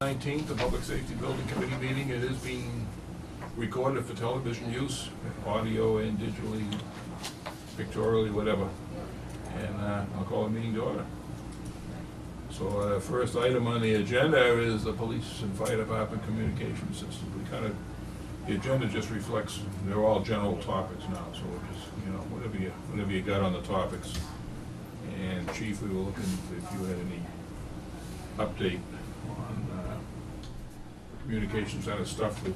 19th, the Public Safety Building Committee meeting. It is being recorded for television use, audio and digitally, pictorially, whatever. And I'll call the meeting to order. So first item on the agenda is the police and fire department communication system. The agenda just reflects, they're all general topics now, so we'll just, whatever you got on the topics. And Chief, we were looking if you had any update on communication center stuff that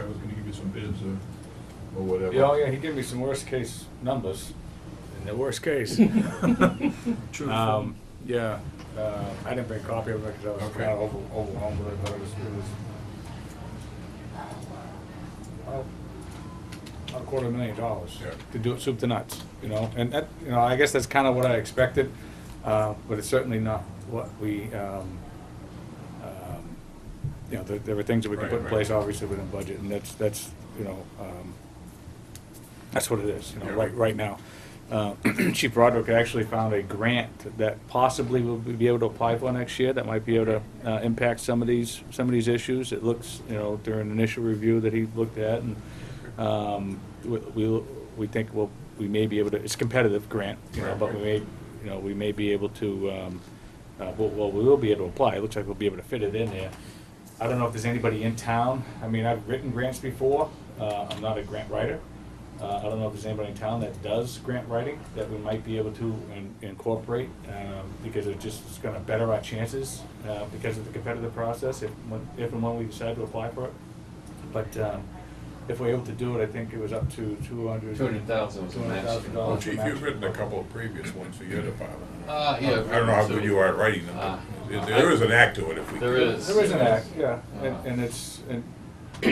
I was gonna give you some bids or whatever. Yeah, oh yeah, he gave me some worst case numbers. In the worst case. True. Yeah, I didn't bring a copy of it because I was Okay. kind of overwhelmed with it, but it was about $250,000 Yeah. to do it soup to nuts, and that, I guess that's kind of what I expected, but it's certainly not what we, there were things that we can Right, put in right. place, obviously, within budget, and that's what it is, Yeah. right now. Chief Broderick actually found a grant that possibly we'll be able to apply for next year that might be able to impact some of these issues. It looks, during initial review that he looked at, and we think we may be able to. It's a competitive grant, Right, but right. we may be able to. We will be able to apply. It looks like we'll be able to fit it in there. I don't know if there's anybody in town. I mean, I've written grants before. I'm not a grant writer. I don't know if there's anybody in town that does grant writing that we might be able to incorporate, because it's going to better our chances because of the competitive process if and when we decide to apply for it. But if we're able to do it, I think it was up to $200,000 was the max. Well, Chief, you've written a couple of previous ones for your department. Yeah. I don't know how good you are at writing them, but there is an act to it if we There could. is. There is an act, yeah, and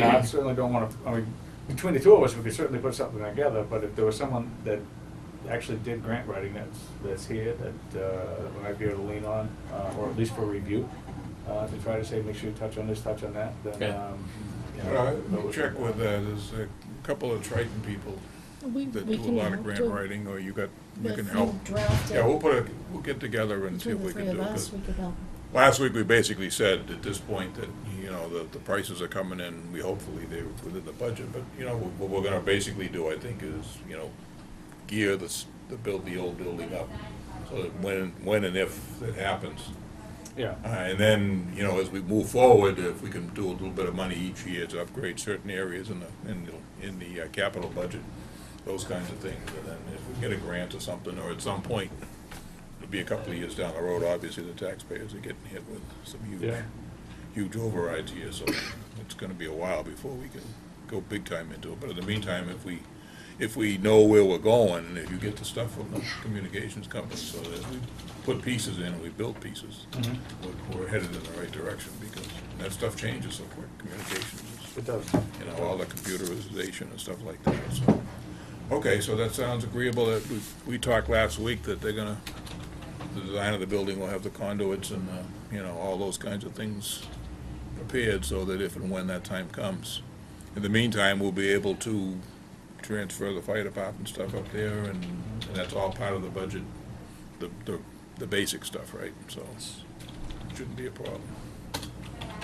I certainly don't want to. I mean, between the two of us, we could certainly put something together. But if there was someone that actually did grant writing that's here that we might be able to lean on, or at least for review, to try to say, make sure you touch on this, touch on that. Then, Yeah. Well, check with there's a couple of Triton people that do a lot of grant writing, or you can help. Yeah, we'll get together and see if we can do it. 'Cause last week we basically said at this point that the prices are coming in. Hopefully they're within the budget, but what we're going to basically do, I think, is gear build the old building up, so that when and if it happens. Yeah. And then, as we move forward, if we can do a little bit of money each year to upgrade certain areas in the capital budget, those kinds of things. And then if we get a grant or something, or at some point, it'll be a couple of years down the road, obviously the taxpayers are getting hit with some huge overrides here, so it's gonna be a while before we can go big time into it. But in the meantime, if we know where we're going, and if you get the stuff from the communications company, so that as we put pieces in and we build pieces, we're headed in the right direction, because that stuff changes so quick, communications. It does. All the computerization and stuff like that, so. Okay, so that sounds agreeable. That we talked last week that the design of the building will have the conduits and, all those kinds of things prepared, so that if and when that time comes. In the meantime, we'll be able to transfer the fire department stuff up there, and that's all part of the budget, the basic stuff, right? So it shouldn't be a problem.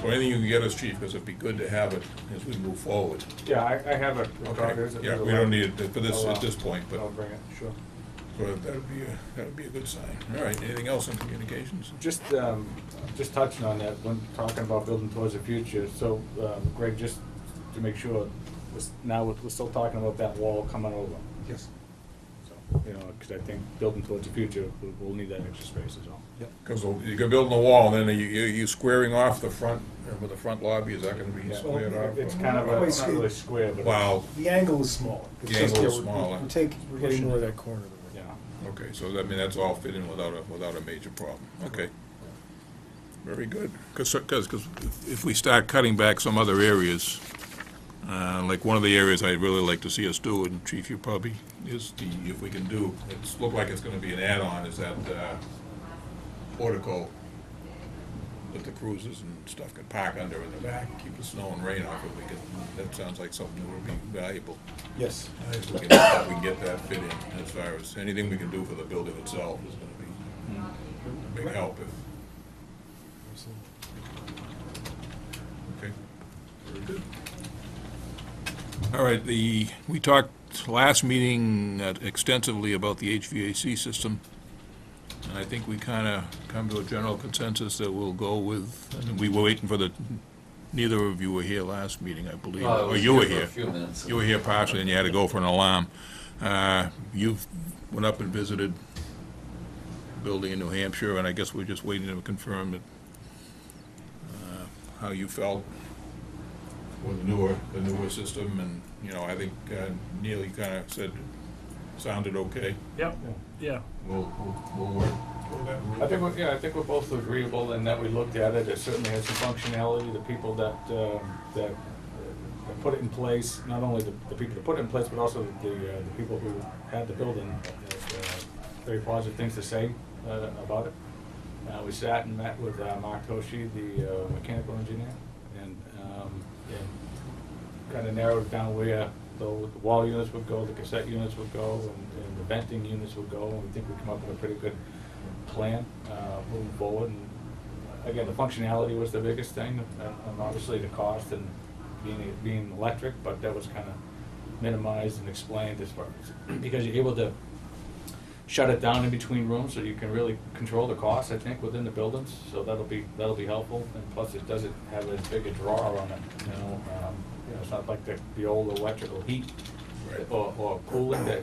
So anything you can get us, Chief, because it'd be good to have it as we move forward. Yeah, I have a. Okay, yeah, we don't need it for this, at this point, but I'll bring it, sure. that'd be a good sign. All right, anything else on communications? Just touching on that, when talking about building towards the future, so, Greg, just to make sure, we're still talking about that wall coming over. Yes. So, because I think building towards the future, we'll need that extra space as well. Yep. Because you're building a wall, and then you squaring off the front, with the front lobby, is that gonna be Yeah. squared off? It's or- kind of, Quite it's not really square. square, but. Wow, The angle is smaller. It's The just, angle is yeah, smaller. We're getting more of that corner of the room. Yeah. okay, so that's all fit in without a major problem, okay. Very good, because if we start cutting back some other areas, like one of the areas I'd really like to see us do, and Chief, you probably, if we can do, look like it's gonna be an add-on, is that portico that the cruisers and stuff can park under in the back, keep the snow and rain off if we can. That sounds like something that would be valuable. Yes. If we can get that fit in, as far as anything we can do for the building itself is gonna be a big help if. All right, we talked last meeting extensively about the HVAC system, and I think we kind of come to a general consensus that we'll go with, and we were waiting for neither of you were here last meeting, I believe. Well, I Or was you were for a here. few minutes. You were here partially, and you had to go for an alarm. You went up and visited a building in New Hampshire, and I guess we're just waiting to confirm that, how you felt with the newer system, and, you know, I think Neil, you kind of said, sounded okay. Yep, yeah. We'll work with that. I think we're both agreeable in that we looked at it. It certainly has some functionality. The people that put it in place, not only the people that put it in place, but also the people who had the building, had very positive things to say about it. We sat and met with Mark Toshi, the mechanical engineer, and kind of narrowed down where the wall units would go, the cassette units would go, and the venting units would go, and we think we come up with a pretty good plan moving forward. And again, the functionality was the biggest thing, and obviously the cost and being electric, but that was kind of minimized and explained as far as, because you're able to shut it down in between rooms, so you can really control the cost, I think, within the buildings, so that'll be helpful, and plus it doesn't have as big a draw on it, you know, it's not like the old electrical heat Right. or cooling that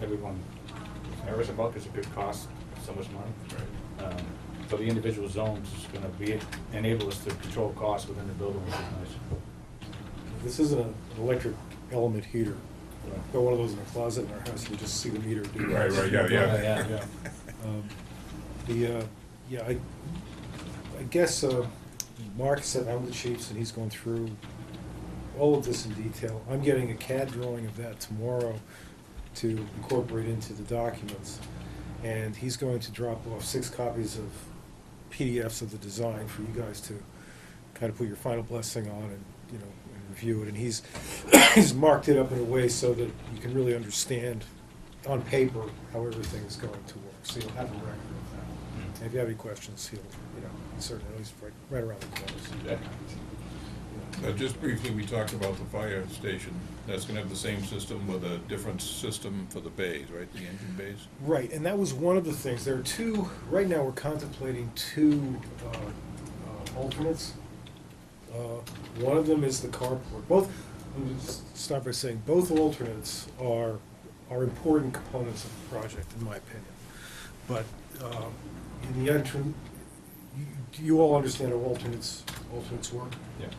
everyone is nervous about, because it could cost so much money. Right. So the individual zones is gonna enable us to control costs within the building, which is nice. This isn't an electric element heater. Got one of those in a closet in our house, you just see the meter. do Right, that. right, yeah. I guess Mark sat down with the chiefs and he's going through all of this in detail. I'm getting a CAD drawing of that tomorrow to incorporate into the documents. And he's going to drop off 6 copies of PDFs of the design for you guys to kind of put your final blessing on and, you know, and review it. And he's marked it up in a way so that you can really understand on paper how everything is going to work. So you'll have a record of that. And if you have any questions, he'll, you know, he's certainly, he's right around the corner. Just briefly, we talked about the fire station. That's gonna have the same system with a different system for the bays, right, the engine bays? Right, and that was one of the things. There are 2, right now we're contemplating 2 alternates. One of them is the carport. Both, let me just start by saying, both alternates are important components of the project, in my opinion. But in the entrance, you all understand how alternates work? Yeah.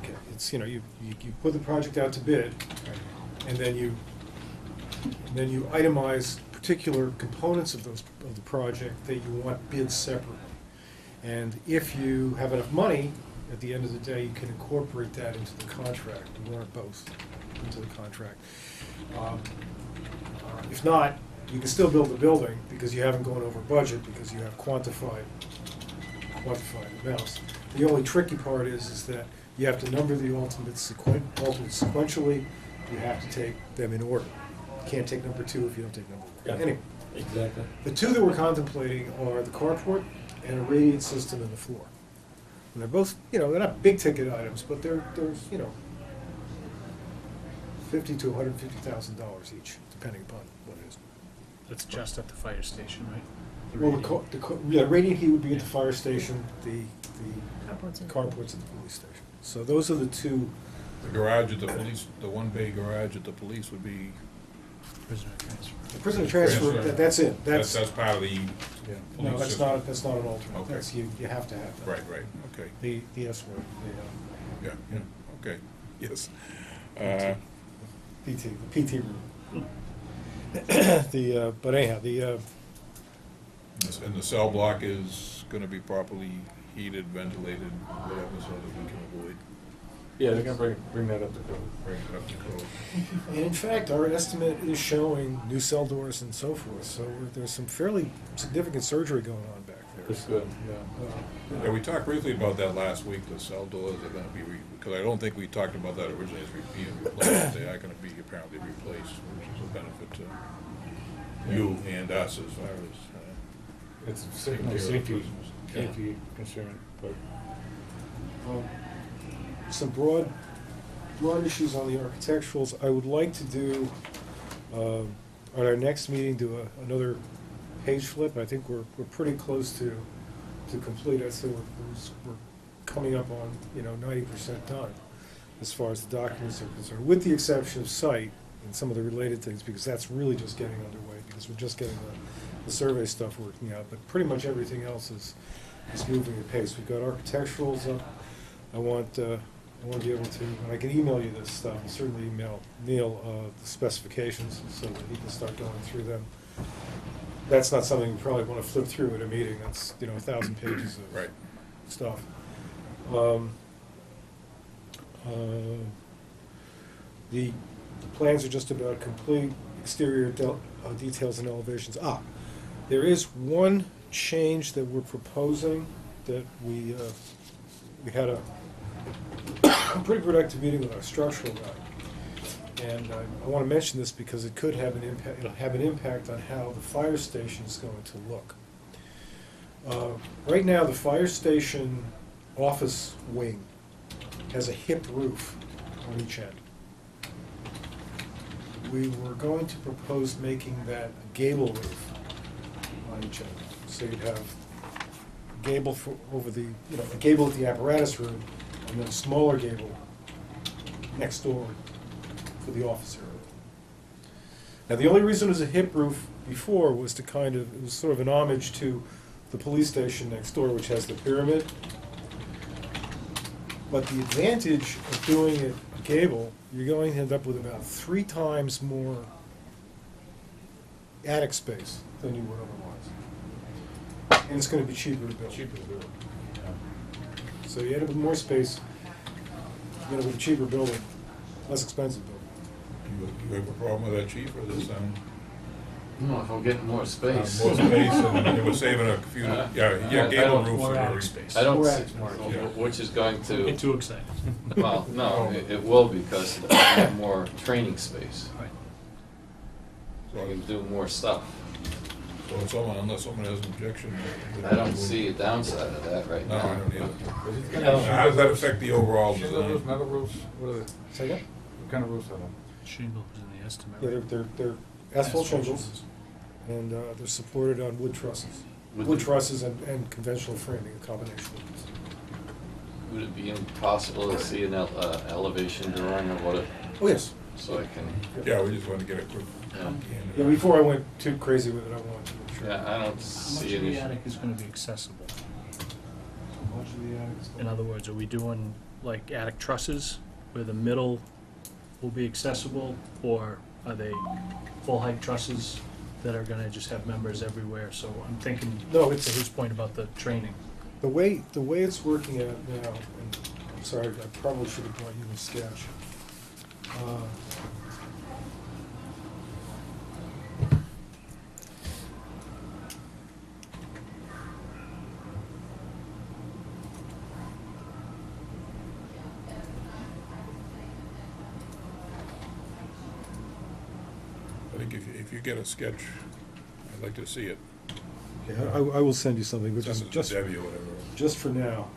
Okay, it's, you know, you put the project out to bid, and then you itemize particular components of the project that you want bid separately. And if you have enough money, at the end of the day, you can incorporate that into the contract, or both into the contract. If not, you can still build the building because you haven't gone over budget, because you have quantified amounts. The only tricky part is that you have to number the alternates sequentially. You have to take them in order. You can't take number 2 if you don't take number 1. Yeah. Anyway, Exactly. the 2 that we're contemplating are the carport and a radiant system in the floor. And they're both, you know, they're not big ticket items, but they're you know, $50,000 to $150,000 each, depending upon what it is. That's just at the fire station, right? Well, radiant heat would be at the fire station, the carport's at the police station. So those are the 2. The garage at the police, the 1-bay garage at the police would be, Prisoner transfer. The prisoner transfer, Transfer. that's it. that's part of the No, police that's system. that's not an alternate. Okay. That's, you have to have that. Right, okay, The S word, yeah, okay, yes. the PT room. But anyhow, And the cell block is gonna be properly heated, ventilated, whatever, so that we can avoid Yeah, they're gonna bring that up to code. bringing it up to code. and in fact, our estimate is showing new cell doors and so forth, so there's some fairly significant surgery going on back there. That's good, yeah. Yeah, we talked briefly about that last week, the cell doors are gonna be, because I don't think we talked about that originally as being replaced. They are gonna be apparently replaced, which is a benefit to you and us as far as, It's taking care of safety prisoners. concern, but Some broad broad issues on the architecturals. I would like to do, at our next meeting, do another page flip. I think we're pretty close to complete. I'd say we're coming up on, 90% done as far as the documents are concerned, with the exception of site and some of the related things, because that's really just getting underway, because we're just getting the survey stuff working out. But pretty much everything else is moving at pace. We've got architecturals up. I want to be able to, and I can email you this stuff, I'll certainly email Neil the specifications so that he can start going through them. That's not something you probably want to flip through at a meeting. That's, 1,000 pages of Right. stuff. The plans are just about complete, exterior details and elevations. There is one change that we're proposing that we had a pretty productive meeting with our structural guy. And I want to mention this because it could have an impact, it'll have an impact on how the fire station is going to look. Right now, the fire station office wing has a hip roof on each end. We were going to propose making that a gable roof on each end. So you'd have a gable over the, a gable at the apparatus room, and then a smaller gable next door for the office area. Now, the only reason it was a hip roof before was to it was sort of an homage to the police station next door, which has the pyramid. But the advantage of doing it gable, you're going to end up with about 3 times more attic space than you would otherwise. And it's going to be cheaper to build. So you end up with more space, you end up with a cheaper building, less expensive building. You have a problem with that, chief, or this, No, if I'm getting more space. more space, and we're saving a few, I gable don't- roofs More are attic very. space. I don't More see, attic space. which is going Don't get to, too excited. well, no, it will because I have more training space. Right. So I can do more stuff. So unless someone has an objection. I don't see a downside of that right No, now. I don't either. Yeah. How does that affect the overall Shingle roofs, design? metal roofs, what are they? Say again? What kind of roofs are they? Shingle is in the estimate. Yeah, right? they're asphalt shingles, and they're supported on wood trusses. Wood trusses and conventional framing, a combination of these. Would it be impossible to see an elevation drawing of what it, Oh, yes. so I can, Yeah, we just want to get a quick. Yeah, before I went too crazy with it, I wanted to make sure. yeah, I don't How much see of an the issue. attic is gonna be accessible? So much of the attic is- In other words, are we doing like attic trusses where the middle will be accessible? Or are they full-height trusses that are gonna just have members everywhere? So I'm thinking, No, to it's, his point about the training. the way it's working out now, and I'm sorry, I probably should have brought you a sketch. I think if you get a sketch, I'd like to see it. Okay, I will send you something, but Send it to just Debbie or whatever. just for now.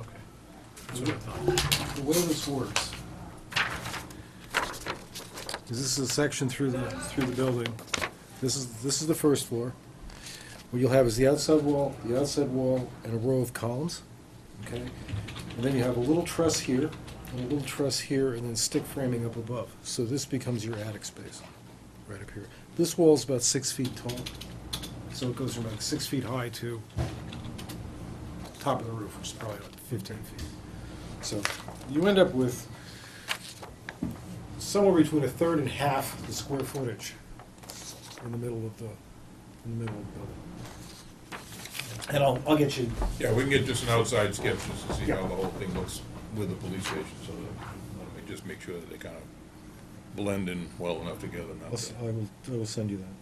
Okay. That's what I thought. The way this works is this is a section through the building. This is the first floor. What you'll have is the outside wall, and a row of columns. Okay, and then you have a little truss here, and a little truss here, and then stick framing up above. So this becomes your attic space, right up here. This wall is about 6 feet tall, so it goes from about 6 feet high to top of the roof, which is probably like 15 feet. So you end up with somewhere between a third and half the square footage in the middle of the building. And I'll get you. Yeah, we can get just an outside sketch just to see Yeah. how the whole thing looks with the police station, so that, let me just make sure that they kind of blend in well enough together. Not that- I will send you that.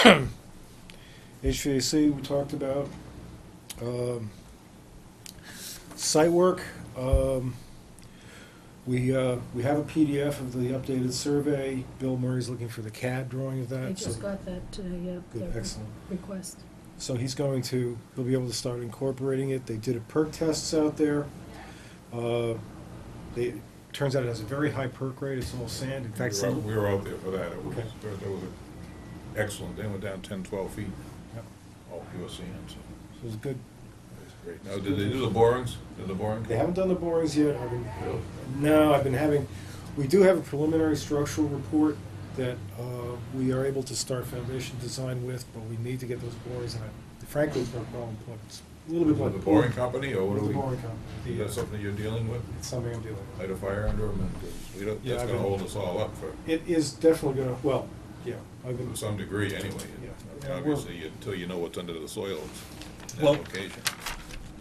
Okay. HVAC we talked about. Site work, we have a PDF of the updated survey. Bill Murray's looking for the CAD drawing of that. I just got that today, yeah. Good, the excellent. Request. So he'll be able to start incorporating it. They did a perk tests out there. Turns out it has a very high perk rate. It's all sand. In fact, We were out there for that. It was, Okay. that was excellent. They went down 10, 12 feet, Yep. all pure sand, so it was good. it was great. Now, did they do the borings? Did the boring? They haven't done the borings yet. Really? No, we do have a preliminary structural report that we are able to start foundation design with, but we need to get those borings, and frankly, it's no problem. It's a little bit With like the boring company, or what With are the we? boring company. Is that something you're dealing with? It's something I'm dealing with. Light a fire under them, and we don't, Yeah, that's I've gonna been- hold us all up for, It is definitely gonna, well, yeah, I've been, to some degree anyway. Yeah. Yeah, Obviously, until you know what's under the soil in Well- that location.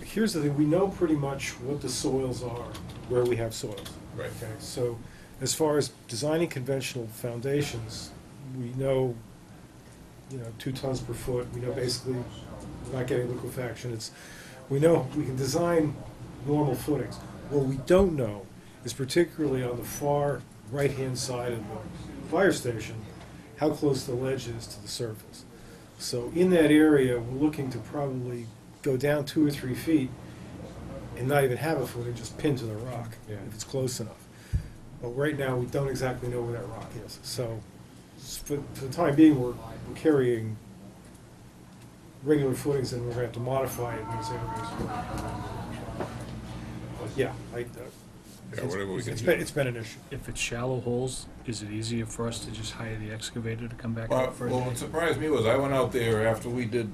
here's the thing, we know pretty much what the soils are, where we have soils. Right. Okay, so as far as designing conventional foundations, we know, 2 tons per foot, we know basically we're not getting liquefaction, we know we can design normal footings. What we don't know is particularly on the far right-hand side of the fire station, how close the ledge is to the surface. So in that area, we're looking to probably go down 2 or 3 feet and not even have a footing, just pin to the rock, Yeah. if it's close enough. But right now, we don't exactly know where that rock is. So for the time being, we're carrying regular footings, and we're going to have to modify it in these areas. But yeah, Yeah, whatever we can it's do. been, it's been an issue. If it's shallow holes, is it easier for us to just hire the excavator to come back Well, out for a well, day? what surprised me was I went out there after we did,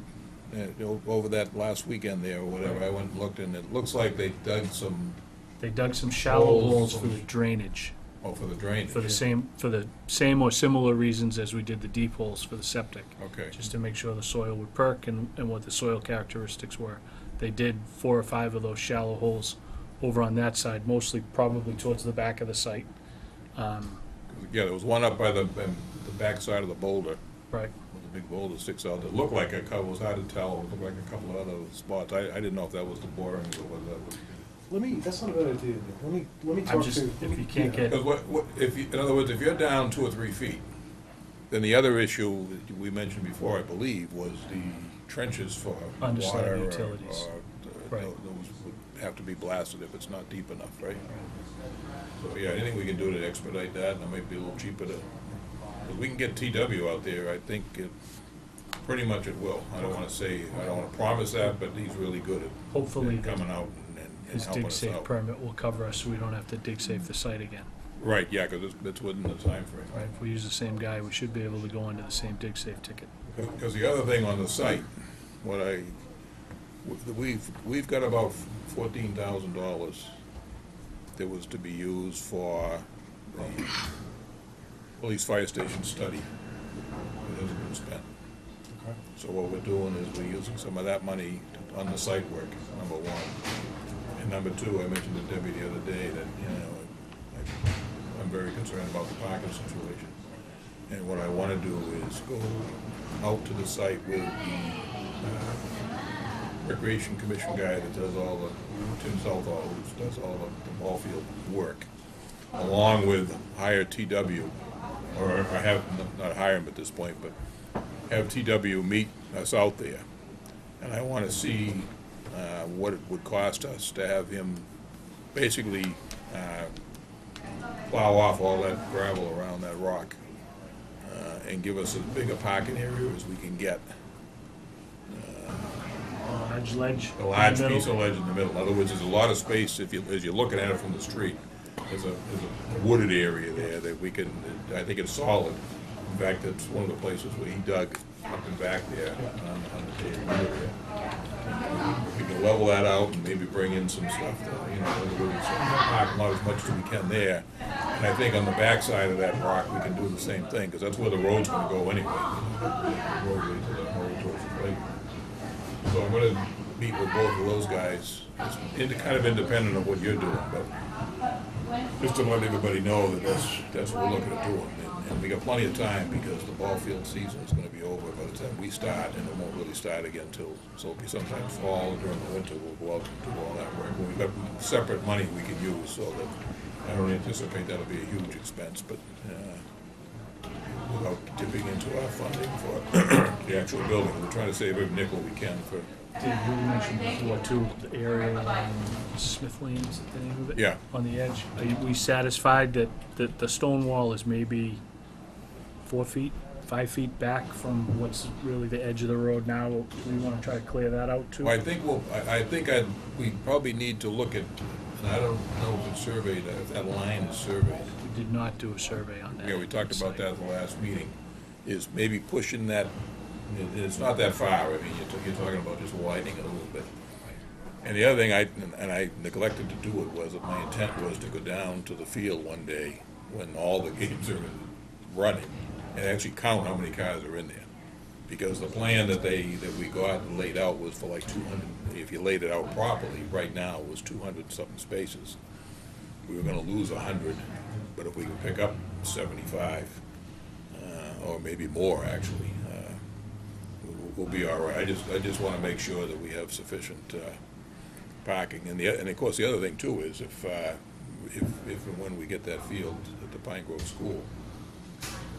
over that last weekend there or whatever, I went and looked, and it looks like they dug some, They dug some shallow Holes. holes for the drainage, for the drainage. for the same or similar reasons as we did the deep holes for the septic, Okay, just to make sure the soil would perk and what the soil characteristics were. They did 4 or 5 of those shallow holes over on that side, mostly probably towards the back of the site. yeah, there was one up by the back side of the boulder, Right. with the big boulder sticks out, that looked like a couple, it was hard to tell, it looked like a couple of other spots. I didn't know if that was the borings or whether that was. That's not a bad idea. Let me I'm talk just, to. if you can't get, Because in other words, if you're down 2 or 3 feet, then the other issue that we mentioned before, I believe, was the trenches for Underside water utilities. Right. those would have to be blasted if it's not deep enough, right? So, yeah, anything we can do to expedite that, and it might be a little cheaper to, if we can get TW out there, I think pretty much it will. I don't wanna promise that, but he's really good at hopefully, coming out and his helping dig us safe out. permit will cover us, so we don't have to dig safe the site again. Right, yeah, because it's within the timeframe. Right, if we use the same guy, we should be able to go into the same dig safe ticket. Because the other thing on the site, we've got about $14,000 that was to be used for the police fire station study. It hasn't been spent. Okay. So what we're doing is we're using some of that money on the site work, number one. And number two, I mentioned to Debbie the other day that, I'm very concerned about the parking situation. And what I want to do is go out to the site with the Recreation Commission guy that does all the, Tim Southall, who does all the ball field work, along with hire TW, or have, not hire him at this point, but have TW meet us out there. And I want to see what it would cost us to have him basically plow off all that gravel around that rock and give us as big a parking area as we can get. Large ledge. A large in the piece middle. of ledge in the middle. In other words, there's a lot of space, as you're looking at it from the street. There's a wooded area there that we can, I think it's solid. In fact, it's one of the places where he dug up and back there on the table area. We can level that out and maybe bring in some stuff, in other words, parking lot as much as we can there. And I think on the backside of that rock, we can do the same thing, because that's where the road's gonna go anyway. The roadway to the road towards the lake. So I'm gonna meet with both of those guys. It's kind of independent of what you're doing, but just to let everybody know that that's what we're looking at doing. And we got plenty of time because the ball field season is gonna be over by the time we start, and it won't really start again till, so it'll be sometime fall, during the winter, we'll go out and do all that work. We've got separate money we can use, so that, I don't anticipate that'll be a huge expense, but, without dipping into our funding for the actual building, we're trying to save every nickel we can for, Dave, you mentioned before too, the area on Smith Lane, is that the name of it? yeah. On the edge. Are we satisfied that the stone wall is maybe 4 feet, 5 feet back from what's really the edge of the road now? Do we wanna try to clear that out too? Well, I think we probably need to look at, and I don't know if it's surveyed, if that line is surveyed. We did not do a survey on that. Yeah, we talked about site. that at the last meeting, is maybe pushing that, it's not that far, I mean, you're talking about just widening it a little bit. And the other thing, I neglected to do it, was that my intent was to go down to the field one day when all the games are running and actually count how many cars are in there. Because the plan that we got and laid out was for like 200, if you laid it out properly, right now it was 200 something spaces. We were gonna lose 100, but if we could pick up 75, or maybe more actually, we'll be all right. I just wanna make sure that we have sufficient, parking. And of course, the other thing too is if and when we get that field at the Pine Grove School,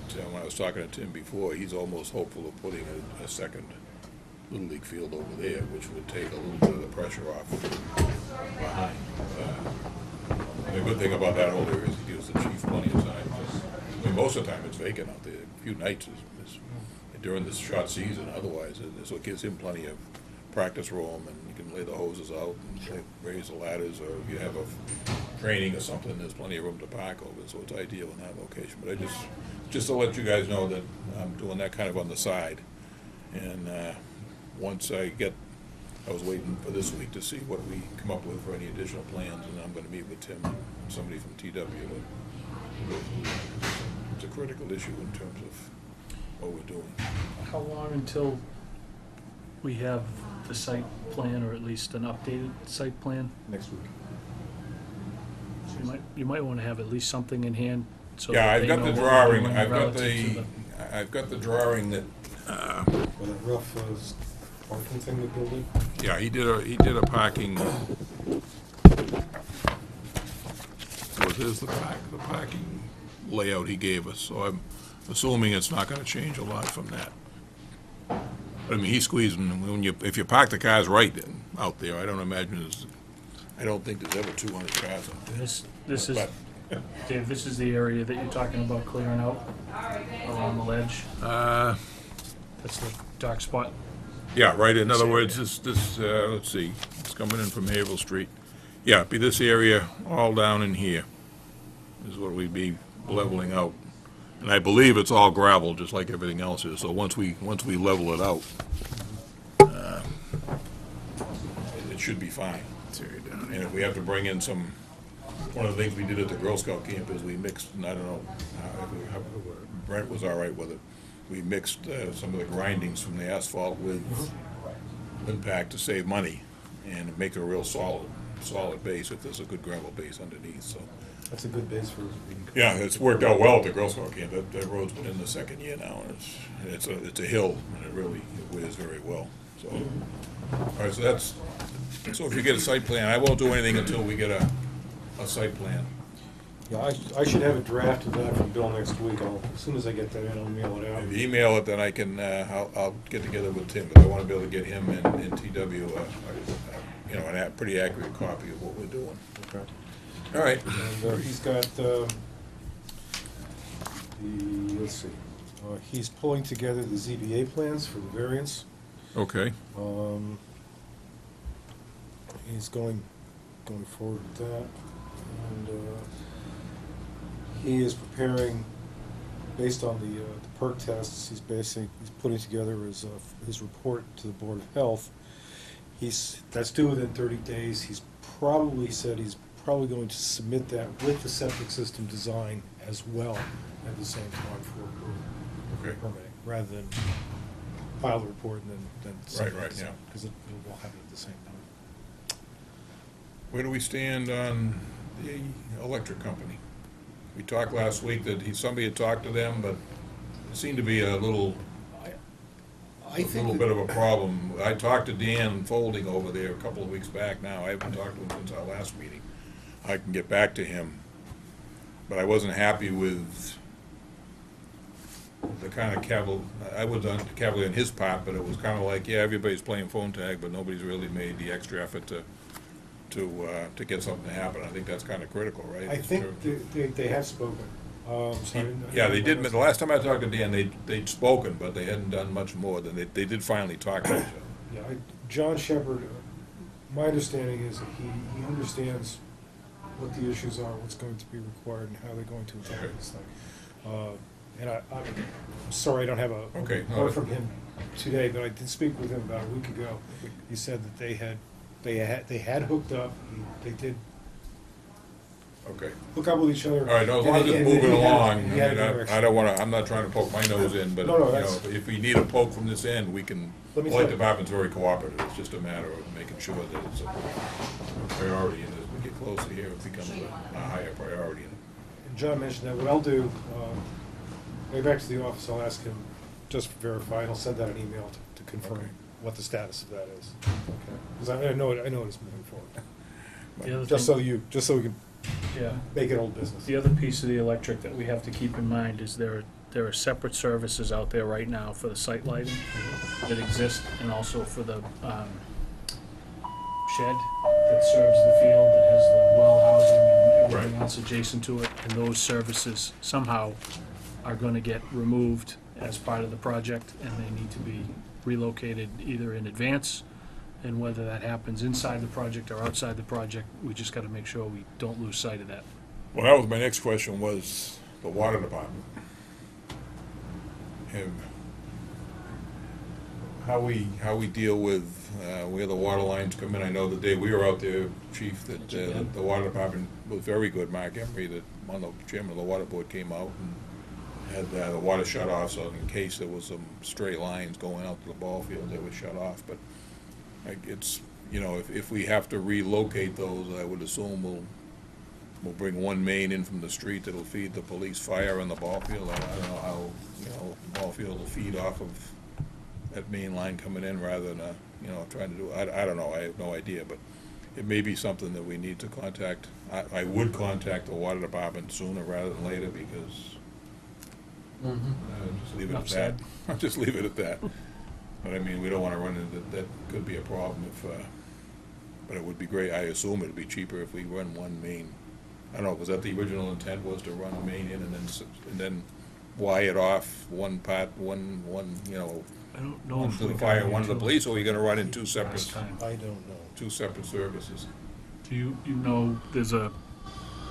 so when I was talking to Tim before, he's almost hopeful of putting a second Little League field over there, which would take a little bit of the pressure off behind. The good thing about that whole area is it gives the chief plenty of time. I mean, most of the time it's vacant out there. A few nights is during this short season. Otherwise, so it gives him plenty of practice room, and you can lay the hoses out and raise the ladders, or if you have a training or something, there's plenty of room to park over. So it's ideal in that location. But I just to let you guys know that I'm doing that kind of on the side. And once I was waiting for this week to see what we come up with for any additional plans, and I'm gonna meet with Tim and somebody from TW to go through that. It's a critical issue in terms of what we're doing. How long until we have the site plan, or at least an updated site plan? Next week. So you might wanna have at least something in hand, so Yeah, that I've they got know the what we're drawing, doing I've got the drawing that, Well, that rough parking thing they're building? yeah, he did a parking, so there's the parking layout he gave us, so I'm assuming it's not gonna change a lot from that. But I mean, he's squeezing, if you park the cars right out there, I don't think there's ever 200 cars out there. This is, But- Dave, this is the area that you're talking about clearing out along the ledge? That's the dark spot? Yeah, right, in This other area. words, let's see, it's coming in from Haverhill Street. Yeah, it'd be this area, all down in here, is what we'd be leveling out. And I believe it's all gravel, just like everything else is, so once we level it out, it should be fine. And if we have to bring in one of the things we did at the Girl Scout camp is we mixed, and I don't know, how Brent was all right with it, we mixed some of the grindings from the asphalt with impact to save money and make a real solid base if there's a good gravel base underneath, so. That's a good base for. Yeah, it's worked out well at the Girl Scout camp. That road's been in the second year now, and it's a hill, and it wears very well, so. All right, so if you get a site plan, I won't do anything until we get a site plan. Yeah, I should have a draft of that from Bill next week. As soon as I get that in, I'll mail it out. If you email it, then I can, I'll get together with Tim, but I wanna be able to get him and TW, a pretty accurate copy of what we're doing. Okay. All right. And he's got, let's see, he's pulling together the ZBA plans for the variance. Okay. He's going forward with that. And he is preparing, based on the perk tests, he's putting together his report to the Board of Health. That's due within 30 days. He's probably going to submit that with the septic system design as well at the same time for Okay. permitting, rather than file the report and then Right, yeah. because we'll have it at the same time. Where do we stand on The electric company. We talked last week that somebody had talked to them, but it seemed to be a little bit of a problem. I talked to Dan Folding over there a couple of weeks back now. I haven't talked to him since our last meeting. I can get back to him. But I wasn't happy with the kind of I was cavalier on his part, but it was kind of like, yeah, everybody's playing phone tag, but nobody's really made the extra effort to get something to happen. I think that's kind of critical, right? I think they have spoken. So I didn't- Yeah, they did, the last time I talked to Dan, they'd spoken, but they hadn't done much more than, they did finally talk to each other. Yeah, John Shepherd, my understanding is that he understands what the issues are, what's going to be required, and how they're going to attack this thing. And I'm sorry I don't have a Okay, no, report from him today, but I did speak with him about a week ago. He said that they had hooked up, they did Okay. hook up with each other. All right, no, as and long as they- it's and moving he had- along, he had a I mean, direction. I don't wanna, I'm not trying to poke my nose in, but, No, you know, that's- if we need a poke from this end, we can, Let me the light tell you. department's very cooperative, it's just a matter of making sure that it's a priority, and as we get closer here, it becomes a higher priority. And John mentioned that. What I'll do, go back to the office, I'll ask him just to verify, and I'll send out an email to confirm Okay. what the status of that is. Because I know it's moving forward. The other Just thing- so we can Yeah. make it old business. The other piece of the electric that we have to keep in mind is there are separate services out there right now for the site lighting that exist, and also for the shed that serves the field, that has the well housing and everything Right. else adjacent to it. And those services somehow are gonna get removed as part of the project, and they need to be relocated either in advance, and whether that happens inside the project or outside the project, we just gotta make sure we don't lose sight of that. Well, that was my next question, was the water department. And how we deal with, where the water lines come in. I know the day we were out there, Chief, that the water department was very good. Mark Emery, the chairman of the water board, came out and had the water shut off, so in case there was some stray lines going out to the ball field, they would shut off. But it's, you know, if we have to relocate those, I would assume we'll bring one main in from the street that'll feed the police, fire, and the ball field. I don't know how, you know, the ball field will feed off of that main line coming in rather than, you know, trying to do, I don't know, I have no idea, but it may be something that we need to contact. I would contact the water department sooner rather than later, because, just leave it at Enough that. said. Just leave it at that. But I mean, we don't wanna run into, that could be a problem if, but it would be great, I assume it'd be cheaper if we run one main. I don't know, was that the original intent, was to run a main in and then wire it off, one part, one, you know, I don't know one if to we the got fire, any one to the until police, or are you gonna run in two last separate, time. I don't know. two separate services? Do you know,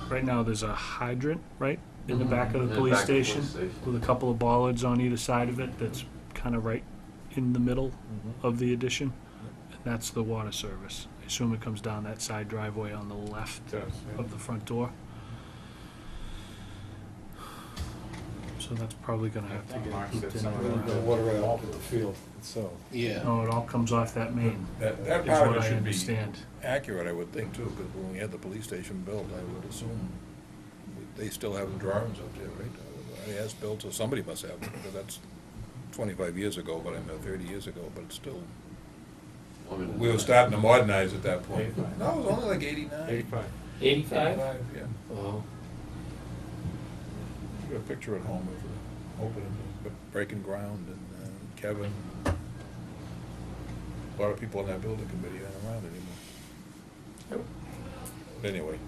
right now, there's a hydrant, right, in the back of In the the police back of the station? police station. With a couple of bollards on either side of it, that's kinda right in the middle of the addition? And that's the water service. I assume it comes down that side driveway on the left Yes, yeah. of the front door. So that's probably gonna have to Mark get said looped in something around. about The water out to the field itself. Yeah. No, it all comes off that main, That is part of what it I should be understand. accurate, I would think, too, because when we had the police station built, I would assume they still have drawings up there, right? I asked Bill, so somebody must have them, because that's 25 years ago, but I mean, 30 years ago, but it's still, we were starting to modernize at that point. 85. No, it was only like 89. 85. 85? Yeah. Oh. I got a picture at home of the opening, but breaking ground, and Kevin, a lot of people on that building committee aren't around anymore. But anyway,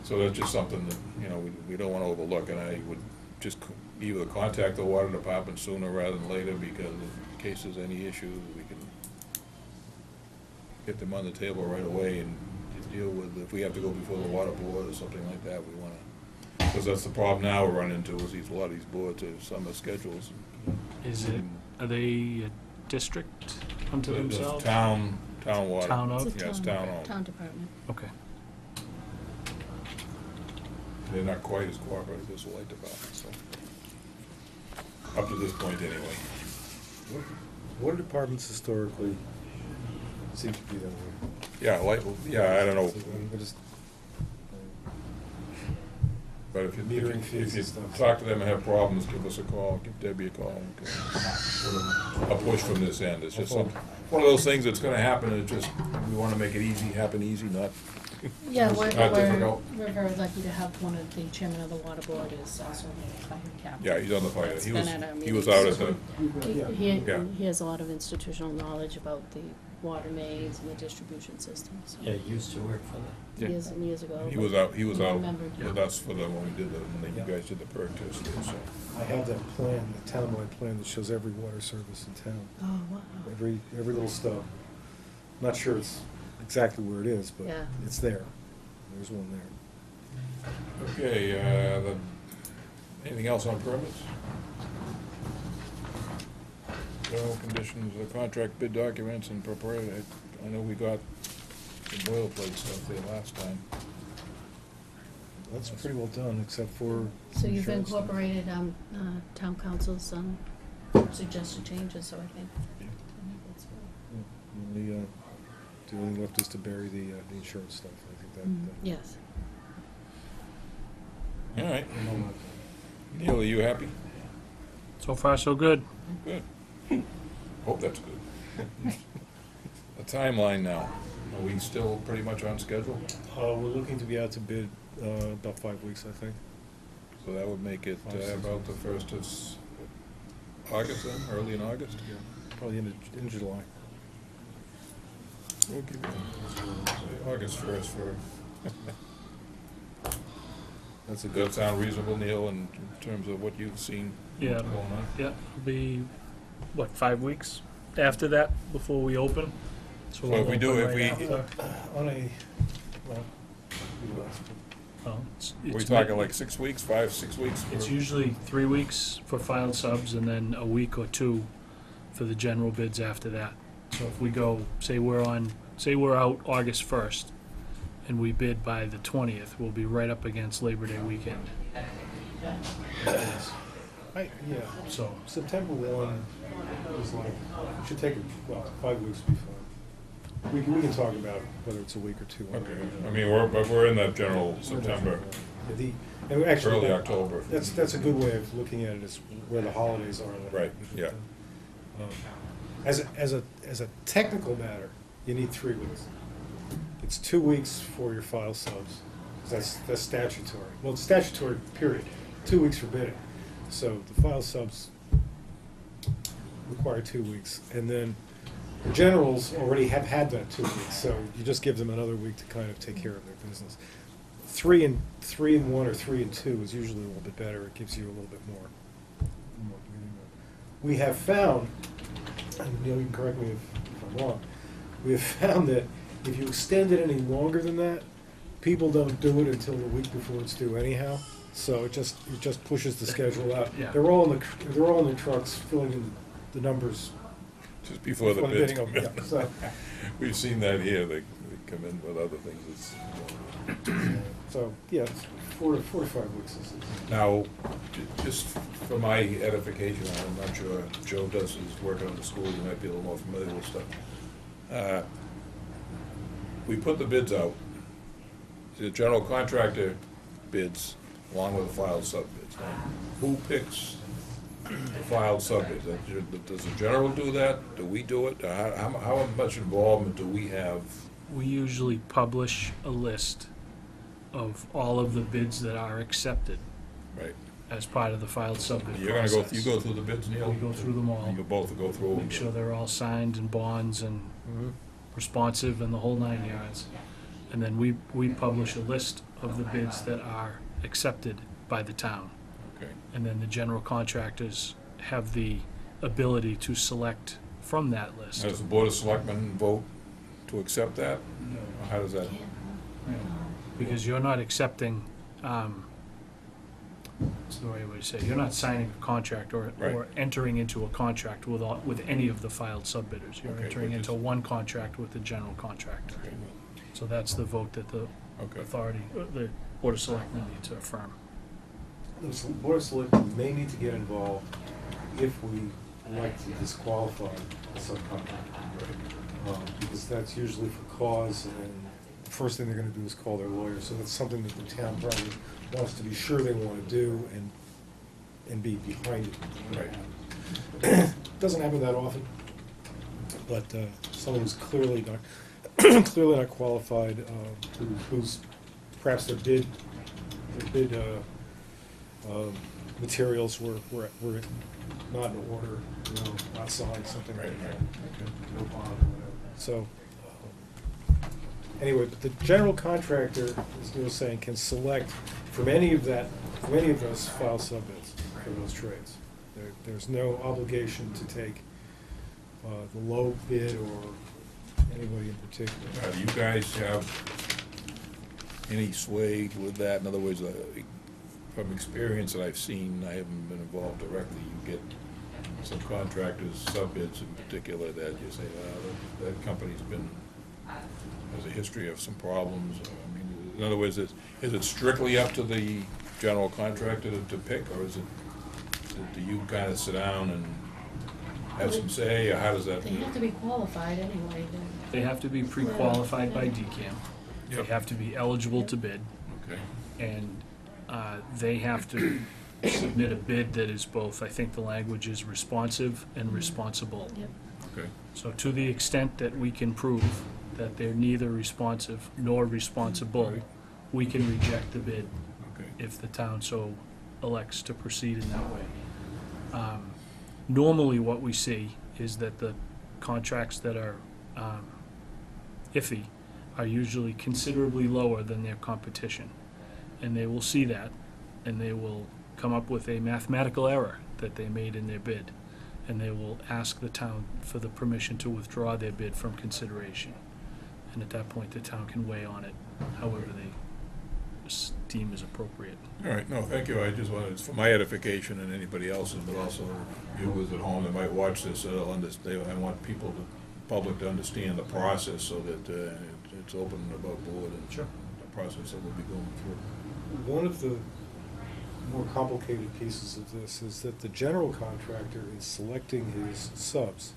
so that's just something that, you know, we don't wanna overlook, and I would just either contact the water department sooner rather than later, because in case there's any issues, we can get them on the table right away and deal with, if we have to go before the water board or something like that, we wanna, because that's the problem now we're running into, is a lot of these boards have summer schedules. Are they a district unto The themselves? Town water. Town of? It's a Yes, town, town owned. town department. Okay. They're not quite as cooperative as the light department, so. Up to this point, anyway. Water departments historically seem to be that way. Yeah, I don't know. So, I just- But if you, Metering if fees you and stuff. talk to them and have problems, give us a call, give Debbie a call. A push from this end, it's just some, one of those things that's gonna happen, it just, we wanna make it easy, happen easy, not, Yeah, Not difficult. we're very lucky to have one of the chairman of the water board is also the fire captain. yeah, he's on the fire, That's he been was, at our he was out at meetings. the, Yeah. He has a lot of institutional knowledge about the water mains and the distribution systems. Yeah, he used to work for the, Years and years ago. he was out I remember. with us for the, when we did the, when you guys did the perk test, there, so. I have that plan, the townwide plan that shows every water service in town, Oh, wow. every little stub. Not sure it's exactly where it is, but Yeah. it's there. There's one there. Okay, anything else on permits? General conditions, contract bid documents and prepared, I know we got the boilerplate stuff there last time. That's pretty well done, except for. So you've insurance stuff. incorporated, town council's, suggested changes, so I think that's good. Yeah, the only left is to bury the insurance stuff. I think that. Yes. All right, Neil, are you happy? So far, so good. Good. Hope that's good. The timeline now, are we still pretty much on schedule? We're looking to be out to bid about 5 weeks, I think. So that would make it about the first of August then, early in August? Probably in July. We'll give it August 1st for, That's a does good. that sound reasonable, Neil, in terms of what you've seen Yeah. going on? Yeah, it'll be, what, 5 weeks after that, before we open? So we'll if we do- open if right we- after. On a, well, Well, it's- Are we it's talking mi- like 6 weeks, 5, 6 weeks? It's for- usually 3 weeks for filed subs and then a week or two for the general bids after that. So if we go, say we're out August 1st and we bid by the 20th, we'll be right up against Labor Day weekend. yeah, So, September 1 is like, should take, 5 weeks would be fine. We can talk about whether it's a week or two. Okay, I mean, we're in that general September, Yeah, and actually, early October. That's a good way of looking at it, is where the holidays are. Right, yeah. As a technical matter, you need 3 weeks. It's 2 weeks for your file subs. That's statutory. Well, it's statutory, period. 2 weeks for bidding. So the file subs require 2 weeks. And then the generals already have had that 2 weeks, so you just give them another week to kind of take care of their business. 3 and 1 or 3 and 2 is usually a little bit better. It gives you a little bit more breathing room. We have found, and Neil, you can correct me if I'm wrong, we have found that if you extend it any longer than that, people don't do it until the week before it's due anyhow. So it just pushes the schedule out. Yeah. They're all in the trucks filling in the numbers Just before the before bids bidding come them. in. Yeah, so, We've seen that here, they come in with other things. yeah, it's 4 to 5 weeks. Now, just for my edification, I'm not sure, Joe does his work on the school, you might be a little more familiar with stuff. We put the bids out, the general contractor bids along with the filed sub bids. Now, who picks the filed sub bids? Does the general do that? Do we do it? How much involvement do we have? we usually publish a list of all of the bids that are accepted Right, as part of the filed sub bid you're gonna go, process. you go through the bids, Neil? We go through them all. You both go through them? Make sure they're all signed and bonds and responsive and the whole 9 yards. And then we publish a list of the bids that are accepted by the town. Okay. And then the general contractors have the ability to select from that list. Does the Board of Selectmen vote to accept that? Or how does that? Because you're not accepting, what's the right way to say, it? You're not signing a contract or Right. entering into a contract with any of the filed sub-bidders. You're Okay, entering but into just- one contract with the general contractor. So that's the vote that the Okay. authority, the Board of Selectmen need to affirm. The Board of Selectmen may need to get involved if we like to disqualify a subcontractor. Because that's usually for cause, and the first thing they're gonna do is call their lawyer, so that's something that the town probably wants to be sure they want to do and be behind it. Right. Doesn't happen that often, but someone who's clearly not clearly not qualified, who's perhaps their bid materials were not in order, not signed, something like that. No bond or whatever. So, anyway, but the general contractor, as Neil was saying, can select from any of those file subbids for those trades. There's no obligation to take the low bid or anybody in particular. Do you guys have any sway with that? In other words, from experience that I've seen, I haven't been involved directly, you get some contractors, sub-bids in particular, that you say, well, that company's has a history of some problems. I mean, in other words, is it strictly up to the general contractor to pick, or do you kind of sit down and have some say, or how does that? They have to be qualified anyway, then. They have to be pre-qualified by DCAM. They Yep. have to be eligible to bid, Okay, and they have to submit a bid that is both, I think the language is responsive and responsible. Yep. okay, So to the extent that we can prove that they're neither responsive nor responsible, Right. we can reject the bid okay. if the town so elects to proceed in that way. Normally, what we see is that the contracts that are iffy are usually considerably lower than their competition. And they will see that, and they will come up with a mathematical error that they made in their bid, and they will ask the town for the permission to withdraw their bid from consideration. And at that point, the town can weigh on it however they deem is appropriate. All right, no, thank you. I just wanted, it's for my edification and anybody else's, but also viewers at home that might watch this, they'll understand. I want public to understand the process so that it's open and above board and Sure. the process that we'll be going through. One of the more complicated pieces of this is that the general contractor in selecting his subs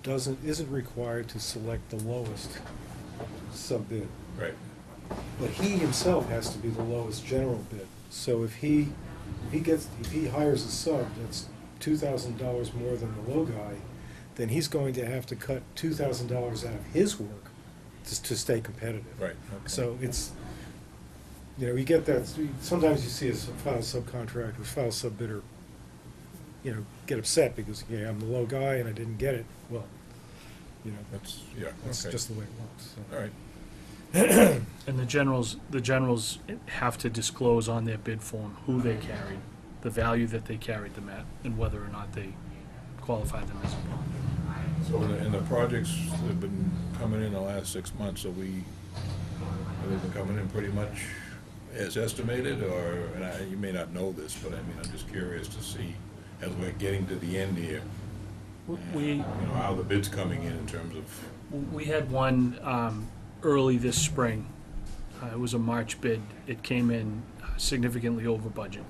isn't required to select the lowest sub bid. Right, But he himself has to be the lowest general bid. So if he hires a sub that's $2,000 more than the low guy, then he's going to have to cut $2,000 out of his work to stay competitive. right. Okay. So it's, you get that, sometimes you see a file subcontractor, file subbidder, get upset because, I'm the low guy and I didn't get it. Well, That's, yeah, that's okay. just the way it works. So. All right, And the generals have to disclose on their bid form who they carried, the value that they carried them at, and whether or not they qualified them as a bond. so in the projects that have been coming in the last 6 months, have they been coming in pretty much as estimated, or, and you may not know this, but I mean, I'm just curious to see, as we're getting to the end here, We how the bid's coming in terms of, We had one early this spring. It was a March bid. It came in significantly over budget.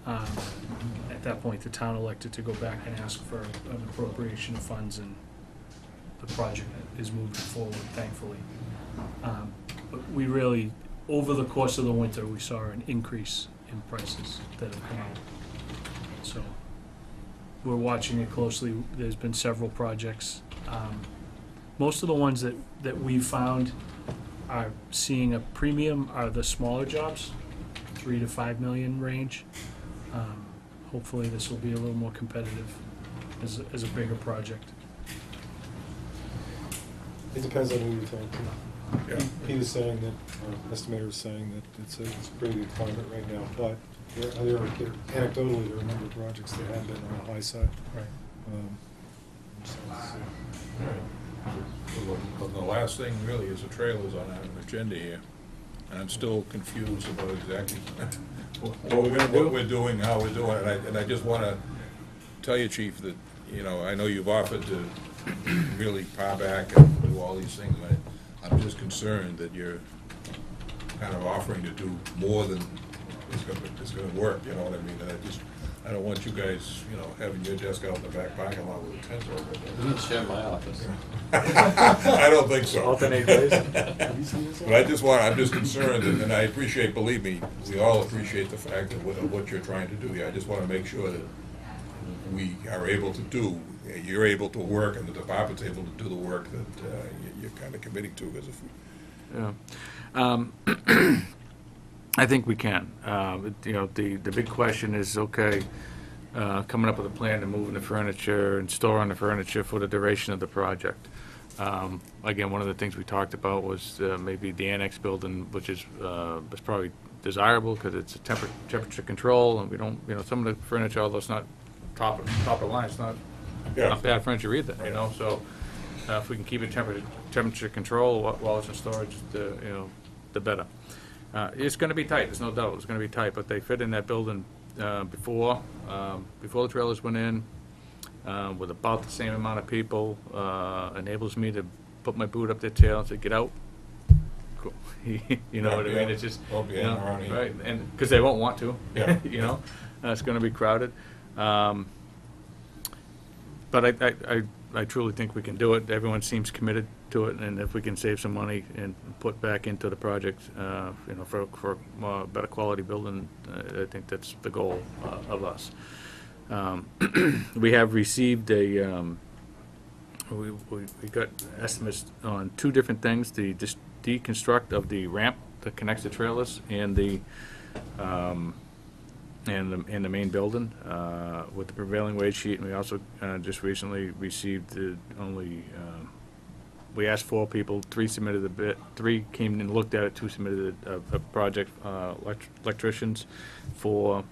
At that point, the town elected to go back and ask for an appropriation of funds, and the project is moving forward, thankfully. But we really, over the course of the winter, we saw an increase in prices that have come out. So we're watching it closely. There's been several projects. Most of the ones that we've found are seeing a premium are the smaller jobs, 3 to 5 million range. Hopefully this will be a little more competitive as a bigger project. It depends on who you're talking to. yeah, He was saying that, our estimator was saying that it's a pretty good climate right now, but anecdotally, there are a number of projects that have been on the high side. Right. So, Well, the last thing really is the trailers on our agenda here. And I'm still confused about exactly what we're doing, how we're doing it. And I just want to tell you, Chief, that, I know you've offered to really power back and do all these things. I'm just concerned that you're kind of offering to do more than is going to work, you know what I mean? And I don't want you guys, you know, having your desk out in the back parking lot with a tent over You can share my office. it. I don't think so. Alternate days? But I'm just concerned, and I appreciate, believe me, we all appreciate the fact of what you're trying to do here. I just want to make sure that we are able to do, you're able to work, and the department's able to do the work that you're kind of committing to, because if we, Yeah. I think we can. You know, the big question is, okay, coming up with a plan to moving the furniture and storing the furniture for the duration of the project. Again, one of the things we talked about was maybe the annex building, which is probably desirable because it's a temperature control, and we don't, you know, some of the furniture, although it's not top of line, it's not Yeah. not bad furniture either, you know, so if we can keep it temperature control while it's in storage, you know, the better. It's gonna be tight, there's no doubt, it's gonna be tight, but they fit in that building before the trailers went in, with about the same amount of people, enables me to put my boot up their tail and say, get out. Cool. You know what I mean, it's just, Won't be you know, hanging around here. right, and, because they won't want to, Yeah. you know, it's gonna be crowded. But I truly think we can do it. Everyone seems committed to it, and if we can save some money and put back into the project, you know, for a better quality building, I think that's the goal of us. We have received we got estimates on two different things: the deconstruct of the ramp that connects the trailers and the main building with the prevailing wage sheet, and we also just recently received we asked 4 people, 3 submitted a bid, 3 came and looked at it, 2 submitted a project, electricians for,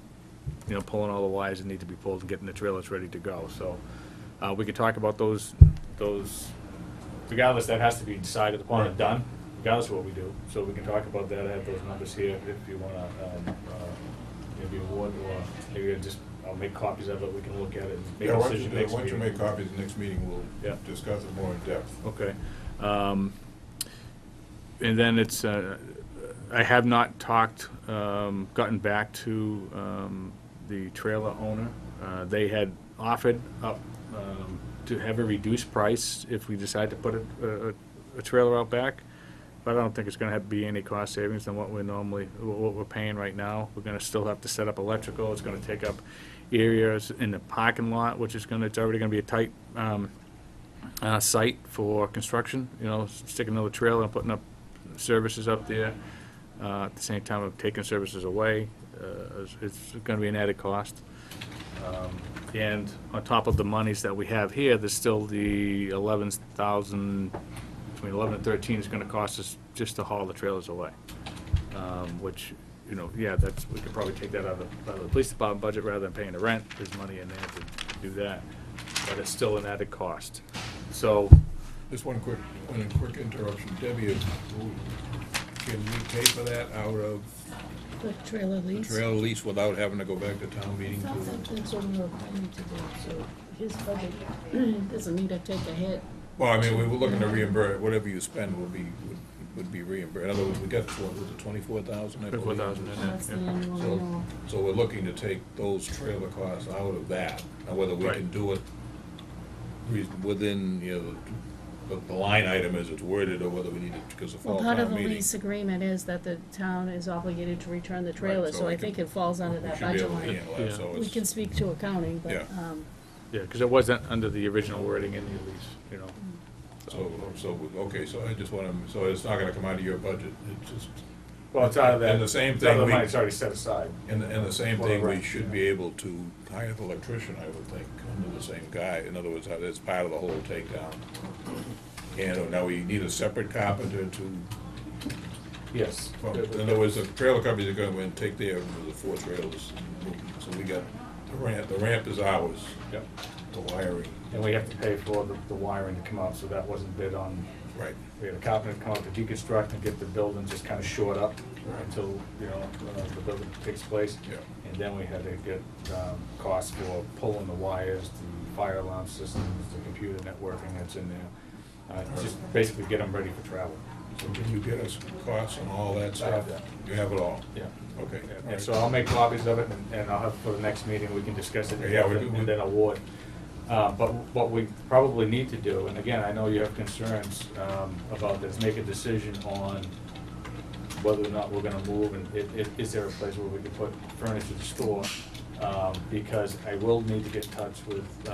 you know, pulling all the wires that need to be pulled and getting the trailers ready to go. So we could talk about those regardless, that has to be decided upon and done, regardless of what we do. So we can talk about that. I have those numbers here if you want to maybe award, or maybe I'll make copies of it, we can look at it and make Yeah, a why don't you decision do- next why don't you meeting. make copies, the next meeting, Yeah. we'll discuss it more in depth. Okay. And then it's, I have not gotten back to the trailer owner. They had offered up to have a reduced price if we decide to put a trailer out back. But I don't think it's gonna be any cost savings than what we're paying right now. We're gonna still have to set up electrical, it's gonna take up areas in the parking lot, which is it's already gonna be a tight, site for construction, you know, sticking another trailer and putting up services up there, at the same time of taking services away, it's gonna be an added cost. And on top of the monies that we have here, there's still the 11,000, between 11 and 13 is gonna cost us just to haul the trailers away. Which, you know, yeah, we could probably take that out of the police department budget rather than paying the rent, there's money in there to do that. But it's still an added cost. So, Just one quick interruption. Debbie, can we pay for that out of The trailer the lease. trailer lease without having to go back to town meeting I thought to? that's what we were planning to do, so his budget doesn't need to take a hit. Well, I mean, we were looking to reimburse, whatever you spend would be reimbursed. In other words, we got, what was it, 24,000, I believe? 24,000 in there. That's the yeah. annual So, renewal. so we're looking to take those trailer costs out of that. Now, whether we Right. can do it within, you know, the line item as it's worded, or whether we need it because of Well, fall part of town the meeting. lease agreement is that the town is obligated to return the trailer, so so we I can- think it falls under We that should be budget able to line. handle that, Yeah. so We it's. can speak to accounting, but, Yeah. Yeah, because it wasn't under the original wording in the lease, you know. Okay, so I just want to, so it's not going to come out of your budget, it's just. Well, it's out of that. And the same it's out of thing, the we- money, it's already set aside. And the same Well, thing, we right, should yeah. be able to hire the electrician, I would think, under the same guy. In other words, it's part of the whole takedown. And now we need a separate carpenter to, Yes. well, in other words, the trailer companies are going to take their, the 4 trailers. So we got, the ramp is ours, Yep. the wiring, And we have to pay for the wiring to come out, so that wasn't bid on. right. We had a carpenter come out to deconstruct and get the building just kind of shored up until, you know, the building takes place. Yeah. And then we had to get costs for pulling the wires, the fire alarm systems, the computer networking that's in there. Just basically get them ready for travel. So can you get us costs and all that I stuff? have that. You have it all? Yeah. Okay. And so I'll make copies of it, and I'll have, for the next meeting, we can discuss it, Yeah, we- and then award. But what we probably need to do, and again, I know you have concerns about this, make a decision on whether or not we're gonna move, and is there a place where we can put furniture to store? Because I will need to get in touch with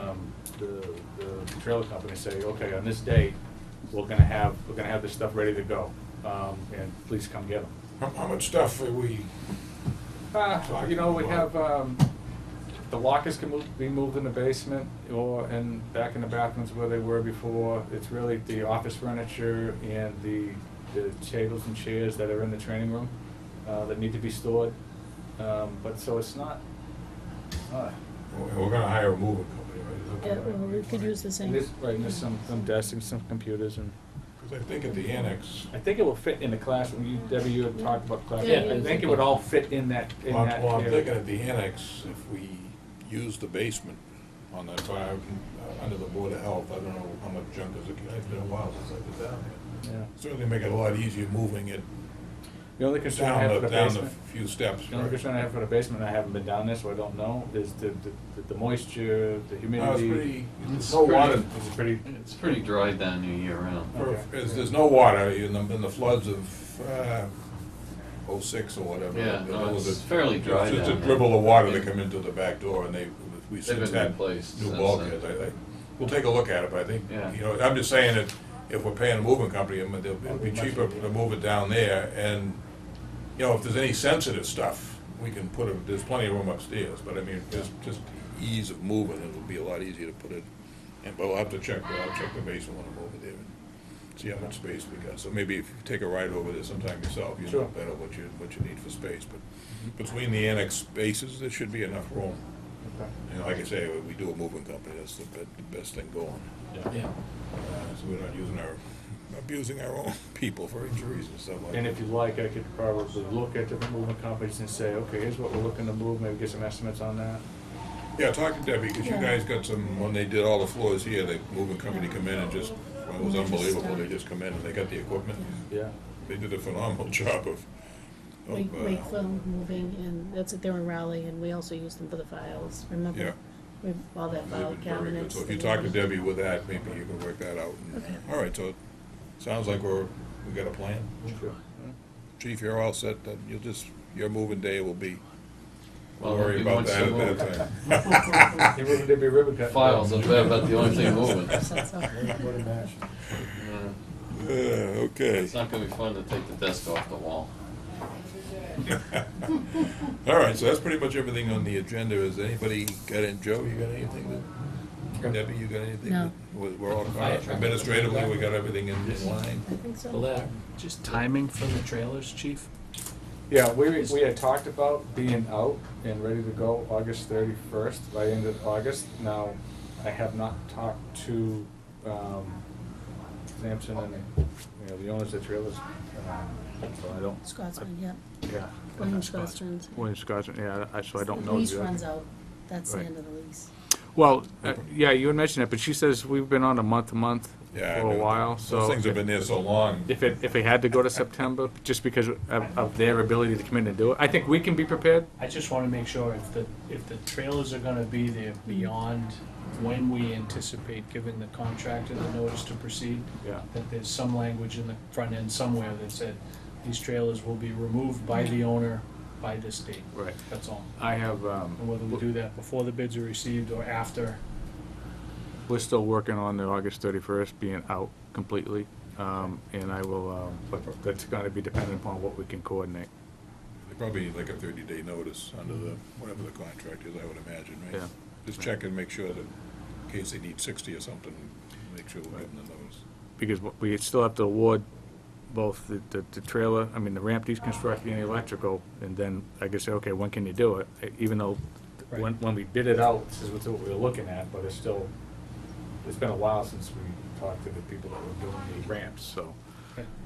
the trailer company, and say, okay, on this date, we're gonna have this stuff ready to go, and please come get them. How much stuff are we, You know, we have, the lockers can be moved in the basement or back in the bathrooms where they were before. It's really the office furniture and the tables and chairs that are in the training room that need to be stored. But so it's not, we're gonna hire a moving company, right? Yeah, well, we could use the same. and there's some desks and some computers, and Because I think at the annex, I think it will fit in the classroom. Debbie, you had talked about classroom. Yeah, I think it would all fit in that well, I'm area. thinking at the annex, if we use the basement on that fire, under the Board of Health, I don't know how much junk is, it's been a while since I've been down there. Yeah. Certainly make it a lot easier moving it The only concern I have for the down the basement. few steps. The only right? concern I have for the basement, I haven't been down there, so I don't know, is the moisture, the humidity. No, it's pretty, there's It's no pretty- water. It's pretty, It's pretty dry down here year round. There's no water in the floods of, '06 or whatever. Yeah, There no, was it's a- fairly dry It's just a down there. dribble of water that Yeah. come into the back door, and we They've since been had replaced new since bulkheads, then. I think. We'll take a look at it, but I think, Yeah. you know, I'm just saying that if we're paying a moving company, it'd be cheaper to move it down there, and, you know, if there's any sensitive stuff, we can put it, there's plenty of room upstairs, but I mean, just ease of moving, it'll be a lot easier to put it, and, but we'll have to check, I'll check the basement when I'm over there, and see how much space we got. So maybe if you take a ride over there sometime yourself, you know Sure. better what you need for space, but between the annex spaces, there should be enough room. okay. And like I say, we do a moving company, that's the best thing going. Yeah. So we're not abusing our own people for injuries and stuff like that. And if you like, I could probably look at different moving companies and say, okay, here's what we're looking to move, maybe get some estimates on that. Yeah, talk to Debbie, because you Yeah. guys got some, when they did all the floors here, the moving company come in and just, well, it was They just, unbelievable, they just come in and they got the equipment. Yeah. They did a phenomenal job of, Wakefield moving, and that's, they're in Raleigh, and we also use them for the files, remember? Yeah. We have all that they've file been very good. cabinets. So if you that talk to we- Debbie with that, maybe you can work that out. And- Okay. All right, so it sounds like we got a plan. Sure. Chief, you're all set, that your moving day will be, Well, we'll worry we about want that some at that time. He wouldn't be ribbon cut. Files, that's about the only thing moving. So- What a match. Yeah. Okay. It's not gonna be fun to take the desk off the wall. All right, so that's pretty much everything on the agenda. Has anybody got any, Joe, you got anything that, Debbie, you got anything? No. that- We're all, Fire truck. administratively, we got everything in line? I think so. The letter. Just timing for the trailers, chief? Yeah, we had talked about being out and ready to go August 31st, by end of August. Now, I have not talked to Sampson and, the owners of the trailers, so I don't, Scotsman, yep. yeah. William Scotsman. William Scotsman, yeah, so I don't know. Lease exactly. runs out, that's the Right. end of the lease. Well, yeah, you had mentioned it, but she says we've been on a month-to-month Yeah, I for a know. while, so. Those things have been there so long. If it had to go to September, just because of their ability to come in and do it, I think we can be prepared. I just wanna make sure if the trailers are gonna be there beyond when we anticipate giving the contractor the notice to proceed, Yeah. that there's some language in the front end somewhere that said, these trailers will be removed by the owner by this date. Right. That's all. I have, And whether we do that before the bids are received or after, we're still working on the August 31st being out completely, and I will, but that's gonna be dependent upon what we can coordinate. They probably need like a 30-day notice under the, whatever the contract is, I would imagine, right? Yeah. Just check and make sure that, in case they need 60 or something, make sure we'll give them the notice. Because we still have to award both the trailer, I mean, the ramp deconstructing and the electrical, and then I can say, okay, when can you do it? Even though, when we bid it out, this is what we were looking at, but it's still, it's been a while since we talked to the people that were doing the ramps, so.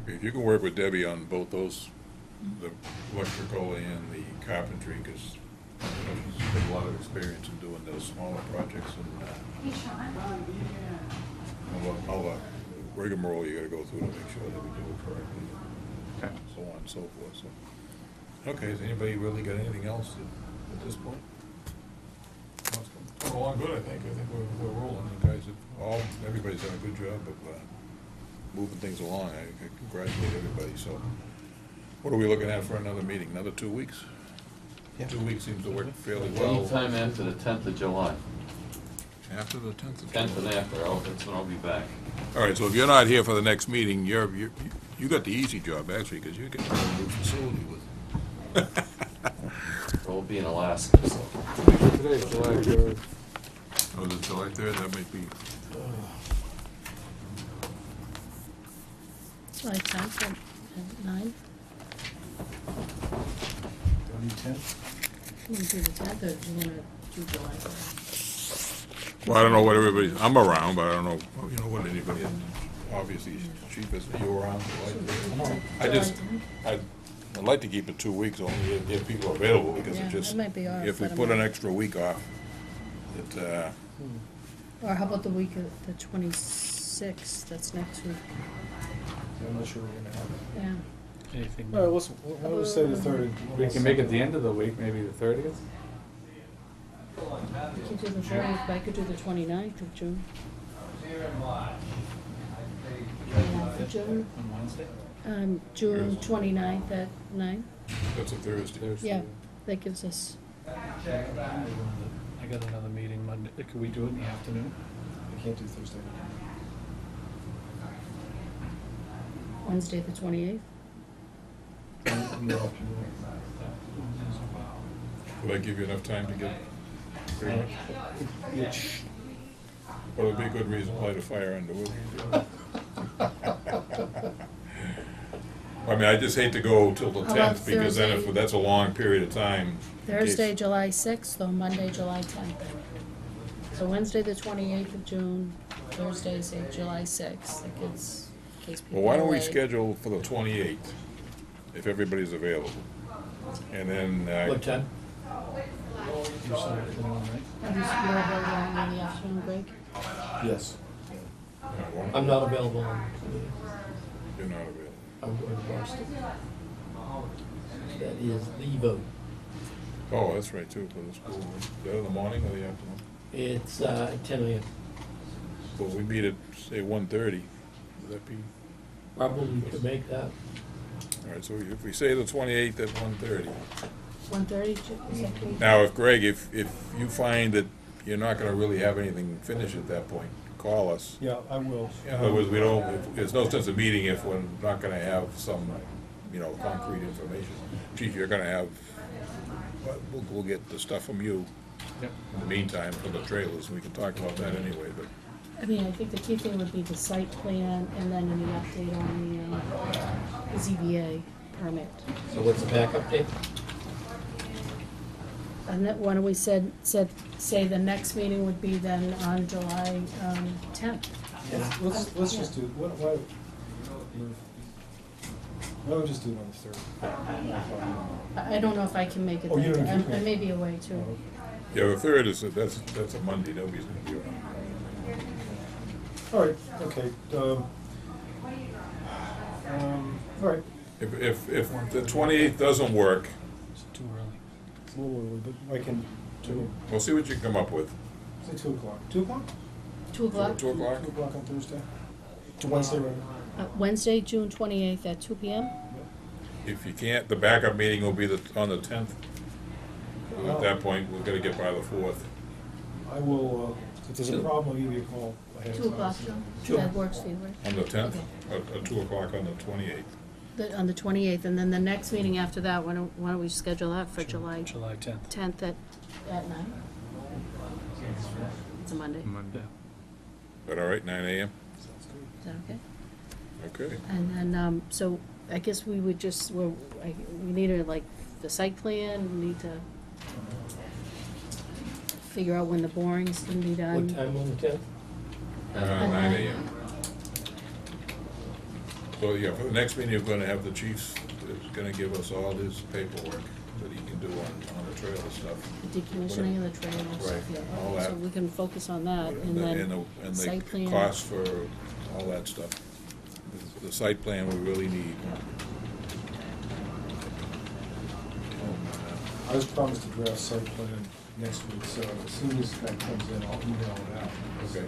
If you can work with Debbie on both those, the electrical and the carpentry, because she's got a lot of experience in doing those smaller projects, and I'll rigmarole you gotta go through to make sure that we do it correctly, Okay. so on and so forth, so. Okay, has anybody really got anything else at this point? No, it's coming along good, I think we're rolling, you guys have everybody's done a good job of, moving things along, I congratulate everybody, so. What are we looking at for another meeting, another 2 weeks? Yeah. 2 weeks seems to work fairly well. Anytime after the 10th of July. After the 10th of 10th and July. after, that's when I'll be back. All right, so if you're not here for the next meeting, you got the easy job, actually, because you get a new facility with. We'll be in Alaska, so. Today's July 3rd. Oh, is it July 3rd? That might be, July 10th at 9. Don't need 10? You want to do the 10th, or do you want to do July 3rd? well, I don't know what everybody's, I'm around, but I don't know, you know, what anybody, obviously, Chief, is you around? I just, I'd like to keep it 2 weeks only if people are available, because Yeah, it just, I might be off, if we but I'm put an not. extra week off, it, Or how about the week of the 26th, that's next week? I'm not sure we're gonna have it. Yeah. Anything? All right, let's, why don't we say the 3rd? We can make it the end of the week, maybe the 30th? You could do the 30th, but I could do the 29th of June. 29th of June, On Wednesday? June 29th at 9. that's a Thursday. Yeah, that gives us, I got another meeting Monday. Could we do it in the afternoon? I can't do Thursday. Wednesday the 28th. In the afternoon. Will that give you enough time to get, pretty much? Which, Well, it'd be a good reason to light a fire under it. I mean, I just hate to go till the How about 10th, because then if, Thursday? that's a long period of time. in case- Thursday, July 6th, or Monday, July 10th. So Wednesday the 28th of June, Thursday, say July 6th, that gives, in case people Well, why are don't we away. schedule for the 28th, if everybody's available? And then, What time? You said afternoon, right? And this, you're available in the afternoon break? Yes. well, I'm not available on, you're not available. I'm going to Boston. That is the vote. Oh, that's right, too, for the school. Is that in the morning or the afternoon? It's 10 a.m. Well, we meet at, say, 1:30. Would that be, Probably could make that. all right, so if we say the 28th at 1:30. 1:30, is that good? Now, if Greg, if you find that you're not gonna really have anything finished at that point, call us. yeah, I will. In other words, we don't, there's no sense of meeting if we're not gonna have some, concrete information. Chief, you're gonna have, we'll get the stuff from you Yep. in the meantime for the trailers, and we can talk about that anyway, but, I mean, I think the key thing would be the site plan and then any update on the ZBA permit. So what's the backup date? And that, why don't we say the next meeting would be then on July 10th? Let's just do, why don't we just do it on the 3rd? I don't know if I can make it Oh, you then. don't- you I can't. may be away too. yeah, the 3rd is, that's a Monday, nobody's gonna be around. All right, okay. All right, If the 28th doesn't work, Is it too early? it's a little early, but I can do, we'll see what you can come up with. say 2 o'clock. 2 o'clock? 2 o'clock? 2 o'clock? 2 o'clock on Thursday? To Wednesday, right? Wednesday, June 28th at 2 p.m.? If you can't, the backup meeting will be on the 10th. At that point, we're gonna get by the 4th. I will, if there's a 2. problem, I'll give you a call ahead of 2 time. o'clock, Joe? Sure. That works for you, right? On the 10th, Okay. at 2 o'clock on the 28th. On the 28th, and then the next meeting after that, why don't we schedule that for July July 10th. 10th at 9? It's a Monday. Is Yeah. Is that all right, 9 AM? Sounds good. that okay? Okay. And then, so I guess we would just, we need like the site plan, we need to figure out when the borings can be done. What time on the 10th? 9 AM. So, yeah, for the next meeting, you're gonna have the chief, is gonna give us all his paperwork that he can do on the trail stuff. The decommissioning of the trail and stuff, Right, yeah. all So that. we can focus on that, and then And site the plan. cost for all that stuff. the site plan we really need. I was promised a draft site plan next week, so as soon as that comes in, I'll email it out. Okay.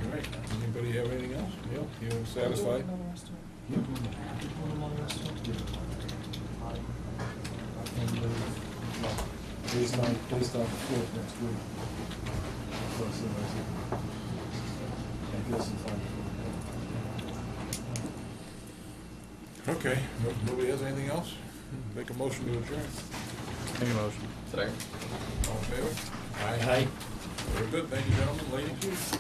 All right, anybody have anything else? Neil, you satisfied? Based on the fourth next week. I guess it's fine. Okay, nobody has anything else? Make a motion to adjourn. Make a motion. Second. All in favor? Aye. Very good, thank you, gentlemen, ladies.